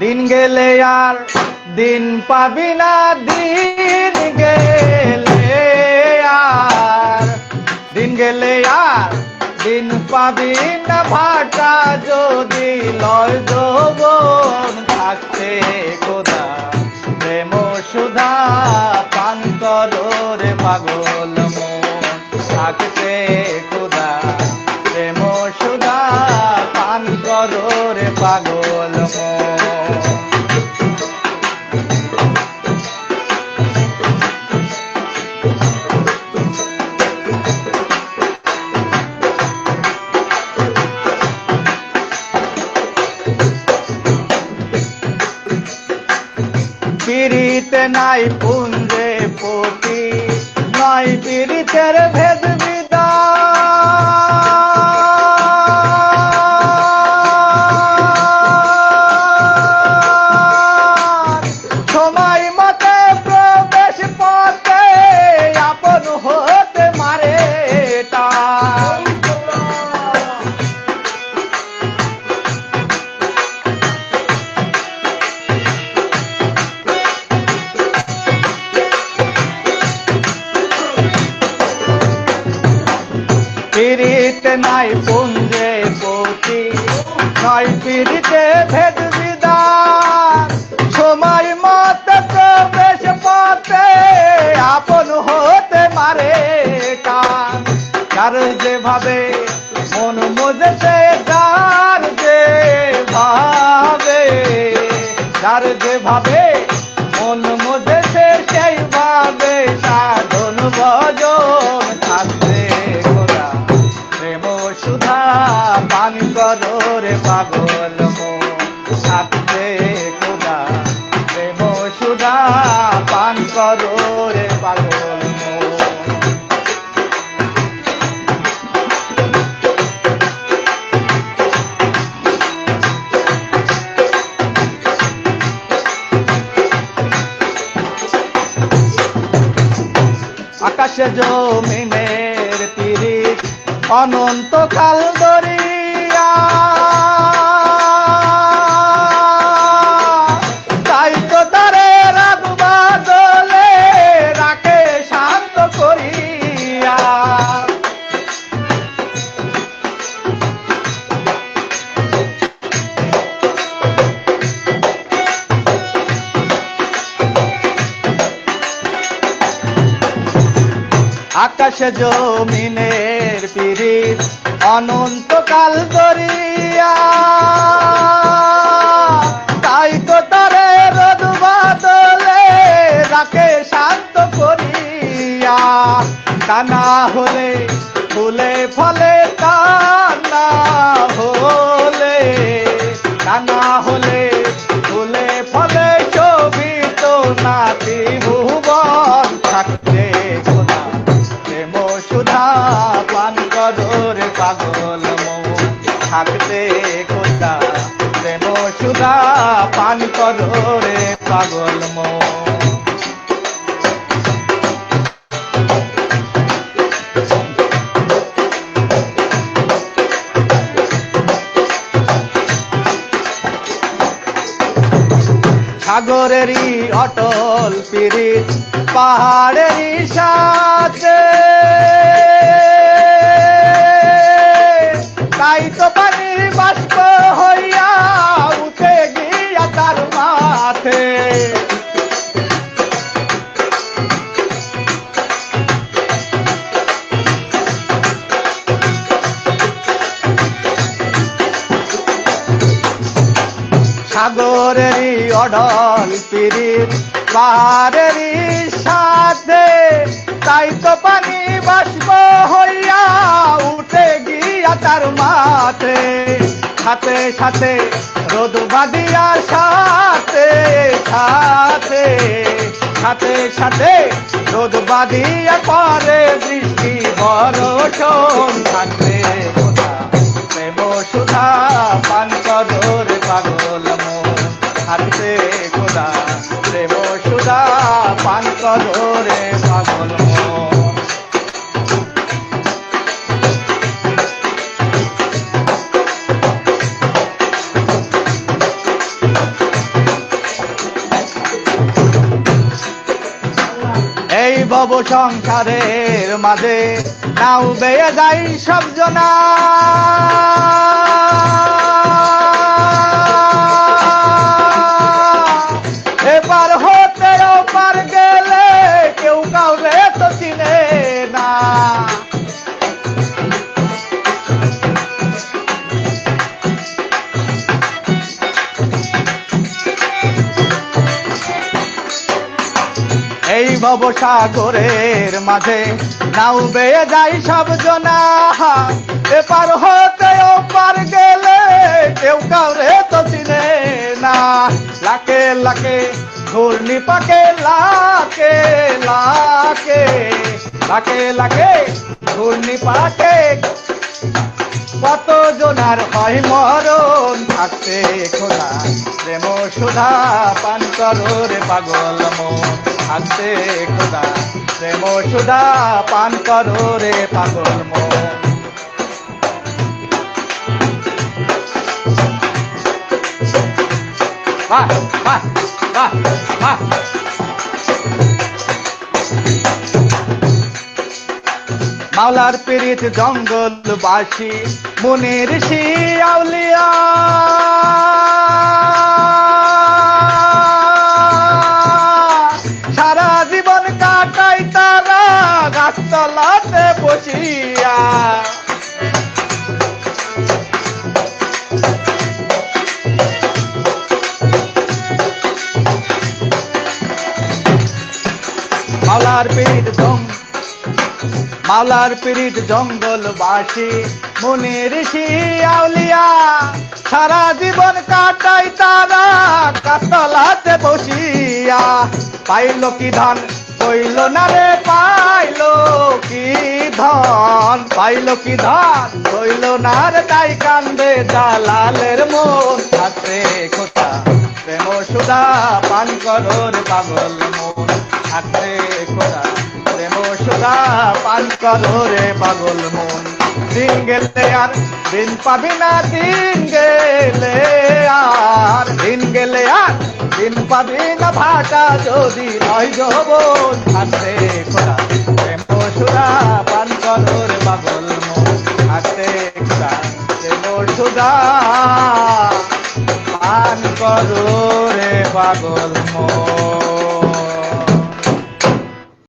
দিন গেলে আর দিন পাবি না, দিন গেলে আর দিন গেলে আর দিন পাবি না, ভাটা যদি লয় যৌবন থাকতে খোদা প্রেম সুধা পান করো রে পাগল মন থাকতে খোদা প্রেম সুধা পান করো রে পাগল মন। পিরিতে নাই পুঞ্জে পতি, নয় পিরিতের ভেদ বিধান। সময় মতে প্রবেশ পথে আপন হতে মারে টান। পিরিতে নাই পুঞ্জে পতি, নয় পিরিতে ভেদ বিধান। সময় মতে প্রবেশ পথে আপন হতে মারে টান। যার যেভাবে মন মজেছে, যার যেভাবে, যার যেভাবে মন মজেছে সেইভাবে সাধন ভজন থাকতে খোদা প্রেম সুধা পান করো রে পাগল মন থাকতে খোদা প্রেম সুধা পান করো রে পাগল মন। আকাশে জমিনের পিরিত অনন্তকাল দরিয়া, তাই তো তারে রাত বাদলে রাখে শান্ত করিয়া। আকাশে জমিনের পিরিত অনন্তকাল দরিয়া, তাই তো তারে রোদ বাদলে রাখে শান্ত করিয়া। তা না হলে ফুলে ফলে, তা না হলে, তা না হলে ফুলে ফলে ছবি তো নাতি ভুবন থাকতে খোদা প্রেম সুধা পান করো রে পাগল মন থাকতে খোদা প্রেম সুধা পান করো রে পাগল মন। সাগরেরই অটল পিরিত পাহাড়েরই সাথে, তাই তো পানি বাষ্প হইয়া উঠে গিয়া তার মাথে। সাগরেরই অডল পিরিত পাহাড়েরই সাথে, তাই তো পানি বাষ্প হইয়া উঠে গিয়া তার মাথে। সাথে সাথে রোদ বাঁধিয়া, সাথে সাথে, সাথে সাথে রোদ বাঁধিয়া পরে বৃষ্টি বর্ষণ থাকতে খোদা প্রেম সুধা পান করো রে পাগল মন থাকতে খোদা প্রেম সুধা পান করো রে পাগল মন। ভব সংসারের মাঝে নাও বেয়ে যাই সব জনা এপার হতে ওপার গেলে কেউ কাউরে তো চিনে না। এই ভবসাগরের মাঝে নাও বেয়ে যাই সব জনা এপার হতে ওপার গেলে কেউ কাউরে তো চিনে না। লাকে লাকে ঘূর্ণি পাকে লাকে লাকে লাকে লাকে ঘূর্ণি পাকে কত জনার হয় মরণ থাকতে খোলা প্রেম সুধা পান করো রে পাগল মন থাকতে খোলা প্রেম সুধা পান করো রে পাগল মন। বাহ বাহ বাহ বাহ মাওলার পীড়িত জঙ্গলবাসী মুনির ঋষি আউলিয়া সারা জীবন কাটাই তারা গাছতলাতে বসিয়া। মাওলার পীড়িত জঙ্গলবাসী মুনির ঋষি আউলিয়া সারা জীবন কাটাই তারা গাছতলাতে বসিয়া। পাইল কি ধন কইল না রে পাইল কি ধন পাইল কি ধন কইল না রে তাই কান্দে দালালের মন থাকতে খোঁচা প্রেম সুধা পান করো রে পাগল মন থাকতে খোঁচা প্রেম সুধা পান করো রে পাগল মন। দিন গেলে আর দিন পাবি না দিন গেলে আর দিন গেলে আর দিন পাবি না ভাটা যদি নয় যৌবন থাকতে খোলা প্রেম সুধা পান করো রে পাগল মন থাকতে খোলা প্রেম সুধা পান করো রে পাগল মন।